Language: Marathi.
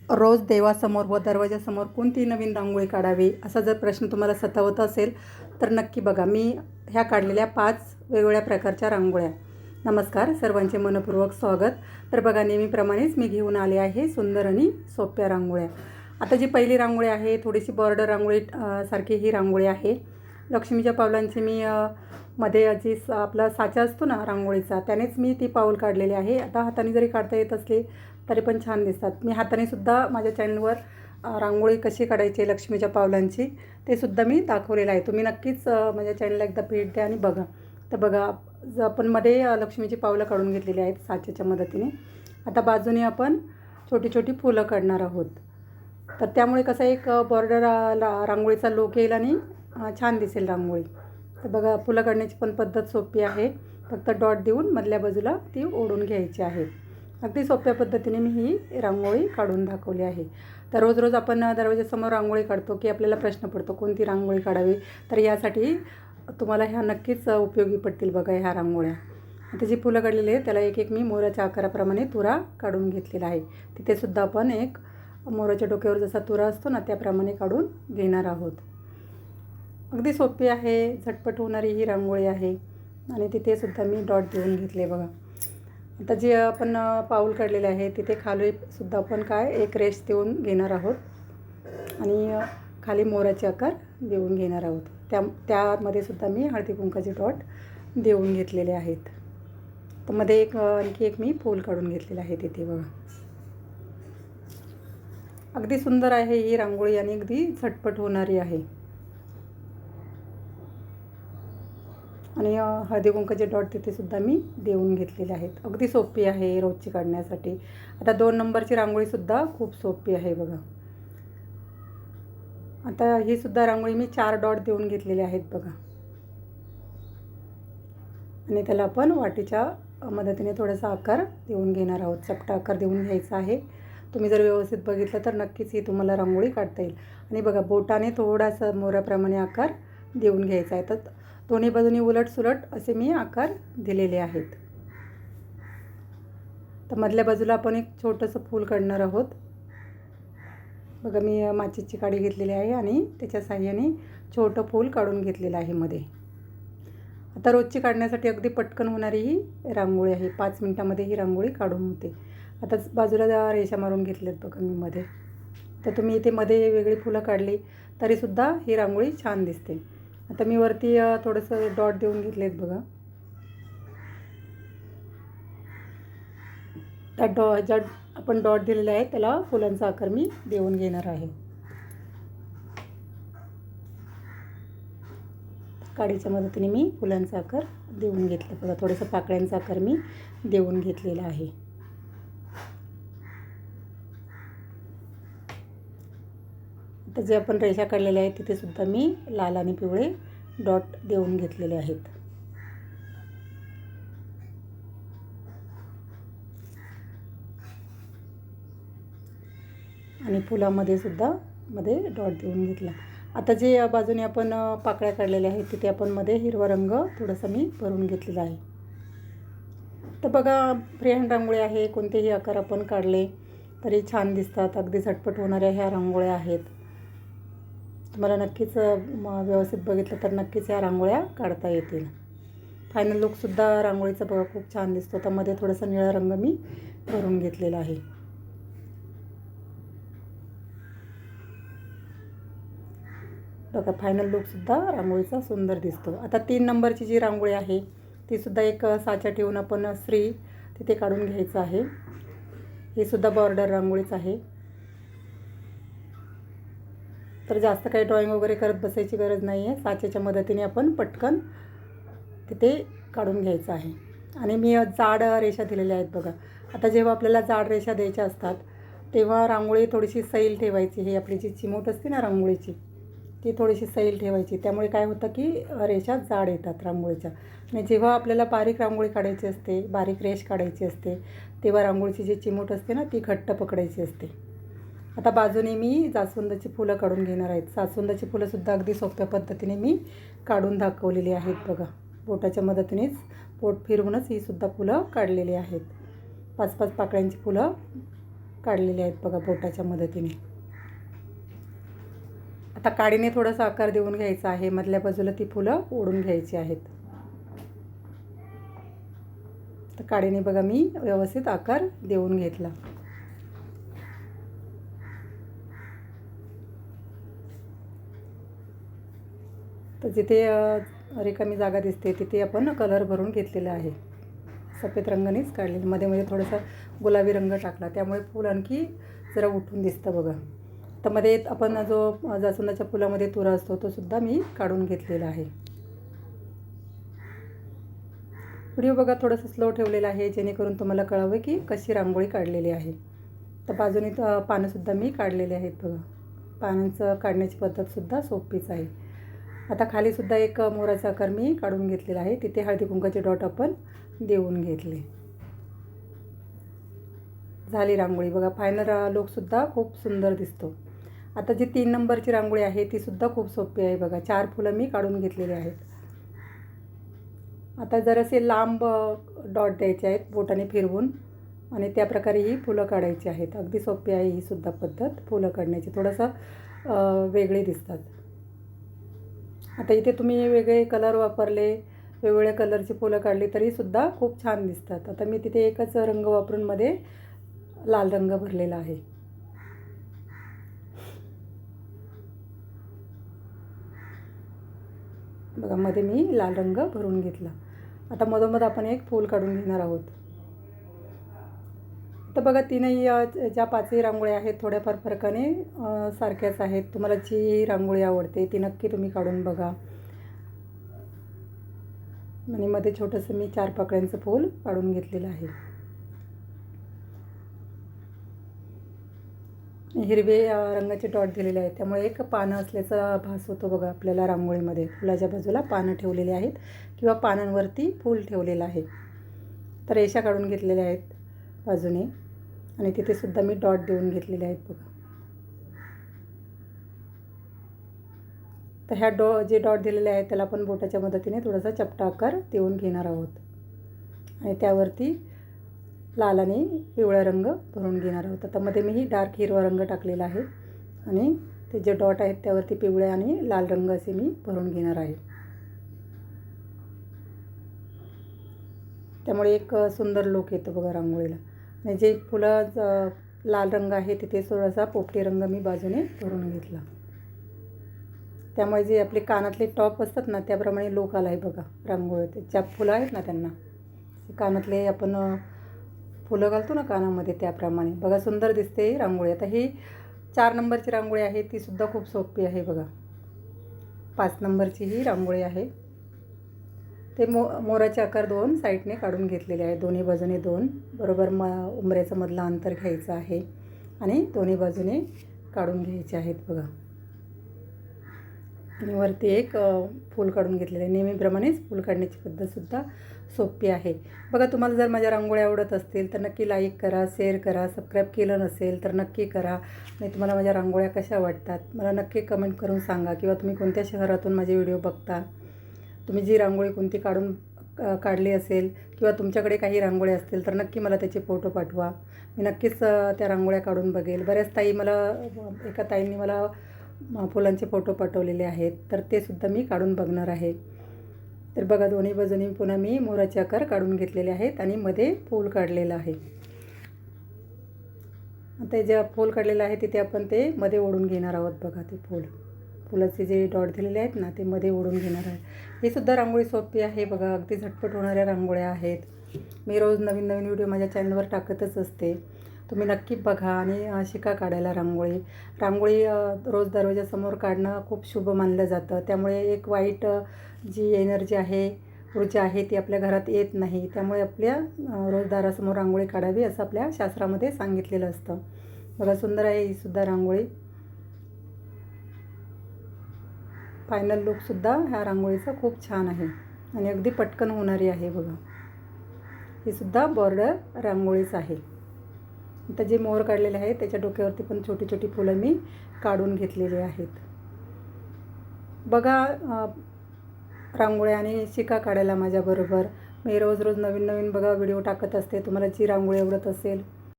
रोज देवासमोर व दरवाजासमोर कोणती नवीन रांगोळी काढावी असा जर प्रश्न तुम्हाला सतावत असेल तर नक्की बघा मी ह्या काढलेल्या 5 वेगवेगळ्या प्रकारच्या रांगोळ्या. नमस्कार, सर्वांचे मनपूर्वक स्वागत. तर बघा, नेहमीप्रमाणेच मी घेऊन आले आहे सुंदर आणि सोप्या रांगोळ्या. आता जी पहिली रांगोळी आहे थोडीशी बॉर्डर रांगोळी सारखी ही रांगोळी आहे. लक्ष्मीच्या पावलांची मी मध्ये जी आपला साचा असतो ना रांगोळीचा, त्यानेच मी ती पाऊल काढलेली आहे. आता हाताने जरी काढता येत असली तरी पण छान दिसतात. मी हाताने सुद्धा माझ्या चॅनलवर रांगोळी कशी काढायची लक्ष्मीच्या पावलांची ते सुद्धा मी दाखवलेलं आहे. तुम्ही नक्कीच माझ्या चॅनलला एकदा भेट द्या आणि बघा. तर बघा, आपण मध्ये लक्ष्मीची पावलं काढून घेतलेली आहेत साच्याच्या मदतीने. आता बाजूने आपण छोटी छोटी फुलं काढणार आहोत. तर त्यामुळे कसं एक बॉर्डर रांगोळीचा लूक येईल आणि छान दिसेल रांगोळी. तर बघा, फुलं काढण्याची पण पद्धत सोपी आहे. फक्त डॉट देऊन मधल्या बाजूला ती ओढून घ्यायची आहे. अगदी सोप्या पद्धतीने मी ही रांगोळी काढून दाखवली आहे. तर रोज रोज आपण दरवाजासमोर रांगोळी काढतो की आपल्याला प्रश्न पडतो कोणती रांगोळी काढावी. तर यासाठी तुम्हाला ह्या नक्कीच उपयोगी पडतील बघा ह्या रांगोळ्या. आता जी फुलं काढलेली आहे त्याला एक एक मी मोराच्या आकाराप्रमाणे तुरा काढून घेतलेला आहे. तिथेसुद्धा आपण एक मोराच्या डोक्यावर जसा तुरा असतो ना त्याप्रमाणे काढून घेणार आहोत. अगदी सोपी आहे, झटपट होणारी ही रांगोळी आहे. आणि तिथेसुद्धा मी डॉट देऊन घेतले बघा. आता जे आपण पाऊल काढलेले आहे तिथे खाली सुद्धा आपण एक रेष देऊन घेणार आहोत आणि खाली मोराचे आकार देऊन घेणार आहोत. त्यामध्ये सुद्धा मी हळदी कुंकाचे डॉट देऊन घेतलेले आहेत. तर मध्ये आणखी एक मी फूल काढून घेतलेलं आहे तिथे बघा. अगदी सुंदर आहे ही रांगोळी आणि अगदी झटपट होणारी आहे. आणि हळदी कुंकाचे डॉट तिथेसुद्धा मी देऊन घेतलेले आहेत. अगदी सोपी आहे रोजची काढण्यासाठी. आता 2 नंबरची रांगोळीसुद्धा खूप सोपी आहे बघा. आता ही सुद्धा रांगोळी मी 4 डॉट देऊन घेतलेले आहेत बघा. आणि त्याला आपण वाटीच्या मदतीने थोडासा आकार देऊन घेणार आहोत. चपटा आकार देऊन घ्यायचा आहे. तुम्ही जर व्यवस्थित बघितलं तर नक्कीच ही तुम्हाला रांगोळी काढता येईल. आणि बघा, बोटाने थोडासा मोराप्रमाणे आकार देऊन घ्यायचा आहे. तर दोन्ही बाजूनी उलट सुलट असे मी आकार दिलेले आहेत. तर मधल्या बाजूला आपण एक छोटंसं फूल काढणार आहोत बघा. मी माचीची काडी घेतलेली आहे आणि त्याच्या साहाय्याने छोटं फूल काढून घेतलेलं आहे मध्ये. आता रोजची काढण्यासाठी अगदी पटकन होणारी ही रांगोळी आहे. 5 मिनटामध्ये ही रांगोळी काढून होते. आता बाजूला रेषा मारून घेतल्यात बघा मी मध्ये. तर तुम्ही इथे मध्ये वेगळी फुलं काढली तरीसुद्धा ही रांगोळी छान दिसते. आता मी वरती थोडंसं डॉट देऊन घेतलेत बघा. त्या ज्या आपण डॉट दिलेला आहे त्याला फुलांचा आकार मी देऊन घेणार आहे. काडीच्या मदतीने मी फुलांचा आकार देऊन घेतला बघा. थोडंसं पाकळ्यांचा आकार मी देऊन घेतलेला आहे. तर जे आपण रेषा काढलेल्या आहेत तिथेसुद्धा मी लाल आणि पिवळे डॉट देऊन घेतलेले आहेत. आणि फुलामध्ये सुद्धा मध्ये डॉट देऊन घेतला. आता जे बाजूने आपण पाकळ्या काढलेल्या आहेत तिथे आपण मध्ये हिरवा रंग थोडासा मी भरून घेतलेला आहे. तर बघा, फ्रीहँड रांगोळी आहे. कोणतेही आकार आपण काढले तरी छान दिसतात. अगदी झटपट होणाऱ्या ह्या रांगोळ्या आहेत. तुम्हाला नक्कीच व्यवस्थित बघितलं तर नक्कीच ह्या रांगोळ्या काढता येतील. फायनल लुकसुद्धा रांगोळीचा बघा खूप छान दिसतो. तर मध्ये थोडासा निळा रंग मी भरून घेतलेला आहे. बघा, फायनल लुकसुद्धा रांगोळीचा सुंदर दिसतो. आता 3 नंबरची जी रांगोळी आहे तीसुद्धा एक साचा ठेवून आपण श्री तिथे काढून घ्यायचं आहे. ही सुद्धा बॉर्डर रांगोळीच आहे. तर जास्त काही ड्रॉइंग वगैरे करत बसायची गरज नाही आहे. साच्याच्या मदतीने आपण पटकन तिथे काढून घ्यायचं आहे. आणि मी जाड रेषा दिलेल्या आहेत बघा. आता जेव्हा आपल्याला जाड रेषा द्यायच्या असतात तेव्हा रांगोळी थोडीशी सैल ठेवायची. ही आपली जी चिमूट असते ना रांगोळीची ती थोडीशी सैल ठेवायची. त्यामुळे काय होतं की रेषा जाड येतात रांगोळीच्या. आणि जेव्हा आपल्याला बारीक रांगोळी काढायची असते, बारीक रेष काढायची असते, तेव्हा रांगोळीची जी चिमूट असते ना ती घट्ट पकडायची असते. आता बाजूने मी जास्वंदाची फुलं काढून घेणार आहेत. जास्वंदाची फुलंसुद्धा अगदी सोप्या पद्धतीने मी काढून दाखवलेली आहेत बघा. बोटाच्या मदतीनेच बोट फिरवूनच ही सुद्धा फुलं काढलेली आहेत. 5-5 पाकळ्यांची फुलं काढलेले आहेत बघा बोटाच्या मदतीने. आता काडीने थोडासा आकार देऊन घ्यायचा आहे. मधल्या बाजूला ती फुलं ओढून घ्यायची आहेत. तर काडीने बघा मी व्यवस्थित आकार देऊन घेतला. तर जिथे रिकामी जागा दिसते तिथे आपण कलर भरून घेतलेला आहे. सफेद रंगानेच काढलेली. मध्ये मध्ये थोडासा गुलाबी रंग टाकला, त्यामुळे फूल आणखी जरा उठून दिसतं बघा. तर मध्ये आपण जो जास्वंदाच्या फुलामध्ये तुरा असतो तो सुद्धा मी काढून घेतलेला आहे. व्हिडिओ बघा थोडंसं स्लो ठेवलेला आहे, जेणेकरून तुम्हाला कळावं की कशी रांगोळी काढलेली आहे. तर बाजूने पानंसुद्धा मी काढलेले आहेत बघा. पानांचं काढण्याची पद्धतसुद्धा सोपीच आहे. आता खालीसुद्धा एक मोराचा आकार मी काढून घेतलेला आहे. तिथे हळदी कुंकाचे डॉट आपण देऊन घेतले. झाली रांगोळी बघा. फायनल लुकसुद्धा खूप सुंदर दिसतो. आता जी 3 नंबरची रांगोळी आहे तीसुद्धा खूप सोपी आहे बघा. 4 फुलं मी काढून घेतलेली आहेत. आता जरासे लांब डॉट द्यायचे आहेत बोटाने फिरवून, आणि त्या प्रकारे ही फुलं काढायची आहेत. अगदी सोपी आहे ही सुद्धा पद्धत फुलं काढण्याची. थोडंसं वेगळे दिसतात. आता इथे तुम्ही वेगळे कलर वापरले, वेगवेगळ्या कलरची फुलं काढली तरीसुद्धा खूप छान दिसतात. आता मी तिथे एकच रंग वापरून मध्ये लाल रंग भरलेला आहे. बघा मध्ये मी लाल रंग भरून घेतला. आता मधोमध आपण एक फूल काढून घेणार आहोत. तर बघा तीनही ज्या 5ही रांगोळ्या आहेत थोड्याफार फरकाने सारख्याच आहेत. तुम्हाला जी रांगोळी आवडते ती नक्की तुम्ही काढून बघा. आणि मध्ये छोटंसं मी 4 पाकळ्यांचं फूल काढून घेतलेलं आहे. हिरवे रंगाचे डॉट दिलेले आहेत, त्यामुळे एक पानं असल्याचा भास होतो बघा आपल्याला रांगोळीमध्ये. फुलाच्या बाजूला पानं ठेवलेली आहेत किंवा पानांवरती फूल ठेवलेलं आहे. तर रेषा काढून घेतलेल्या आहेत बाजूने, आणि तिथे सुद्धा मी डॉट देऊन घेतलेले आहेत बघा. तर ह्या जे डॉट दिलेले आहेत त्याला आपण बोटाच्या मदतीने थोडासा चपटा आकार देऊन घेणार आहोत, आणि त्यावरती लाल आणि पिवळा रंग भरून घेणार आहोत. आता मध्ये मी डार्क हिरवा रंग टाकलेला आहे, आणि ते जे डॉट आहेत त्यावरती पिवळे आणि लाल रंग असे मी भरून घेणार आहे. त्यामुळे एक सुंदर लुक येतो बघा रांगोळीला. आणि जे फुलं लाल रंग आहे तिथे थोडासा पोपटी रंग मी बाजूने भरून घेतला. त्यामुळे जे आपले कानातले टॉप असतात ना त्याप्रमाणे लुक आला आहे बघा रांगोळीत. ज्या फुलं आहेत ना त्यांना कानातले आपण फुलं घालतो ना कानामध्ये त्याप्रमाणे बघा सुंदर दिसते रांगोळी. आता ही 4 नंबरची रांगोळी आहे तीसुद्धा खूप सोपी आहे बघा. 5 नंबरची ही रांगोळी आहे. ते मोराचे आकार 2 साईडने काढून घेतलेले आहे. दोन्ही बाजूने 2 बरोबर उंबऱ्याचं मधलं अंतर घ्यायचं आहे, आणि दोन्ही बाजूने काढून घ्यायचे आहेत बघा. आणि वरती एक फूल काढून घेतलेलं आहे. नेहमीप्रमाणेच फूल काढण्याची पद्धतसुद्धा सोपी आहे बघा. तुम्हाला जर माझ्या रांगोळ्या आवडत असतील तर नक्की लाईक करा, शेअर करा. सबस्क्राईब केलं नसेल तर नक्की करा. आणि तुम्हाला माझ्या रांगोळ्या कशा वाटतात मला नक्की कमेंट करून सांगा. किंवा तुम्ही कोणत्या शहरातून माझे व्हिडिओ बघता, तुम्ही जी रांगोळी कोणती काढली असेल किंवा तुमच्याकडे काही रांगोळ्या असतील तर नक्की मला त्याचे फोटो पाठवा. मी नक्कीच त्या रांगोळ्या काढून बघेल. बऱ्याच ताई एका ताईंनी मला फुलांचे फोटो पाठवलेले आहेत, तर ते सुद्धा मी काढून बघणार आहे. तर बघा दोन्ही बाजूनी पुन्हा मी मोराचे आकार काढून घेतलेले आहेत, आणि मध्ये फूल काढलेलं आहे. आता जे फूल काढलेलं आहे तिथे आपण ते मध्ये ओढून घेणार आहोत बघा. ते फुलाचे जे डॉट दिलेले आहेत ना ते मध्ये ओढून घेणार आहे. ही सुद्धा रांगोळी सोपी आहे बघा. अगदी झटपट होणाऱ्या रांगोळ्या आहेत. मी रोज नवीन नवीन व्हिडिओ माझ्या चॅनलवर टाकतच असते. तुम्ही नक्की बघा आणि शिका काढायला रांगोळी. रोज दरवाजासमोर काढणं खूप शुभ मानलं जातं. त्यामुळे एक वाईट जी एनर्जी आहे, ऊर्जा आहे ती आपल्या घरात येत नाही. त्यामुळे आपल्या रोज दारासमोर रांगोळी काढावी असं आपल्या शास्त्रामध्ये सांगितलेलं असतं बघा. सुंदर आहे ही सुद्धा रांगोळी. फायनल लुकसुद्धा ह्या रांगोळीचा खूप छान आहे, आणि अगदी पटकन होणारी आहे बघा. ही सुद्धा बॉर्डर रांगोळीच आहे. आता जे मोर काढलेले आहेत त्याच्या डोक्यावरती पण छोटी छोटी फुलं मी काढून घेतलेली आहेत बघा. रांगोळ्या आणि शिका काढायला माझ्याबरोबर. मी रोज नवीन नवीन बघा व्हिडिओ टाकत असते. तुम्हाला जी रांगोळी आवडत असेल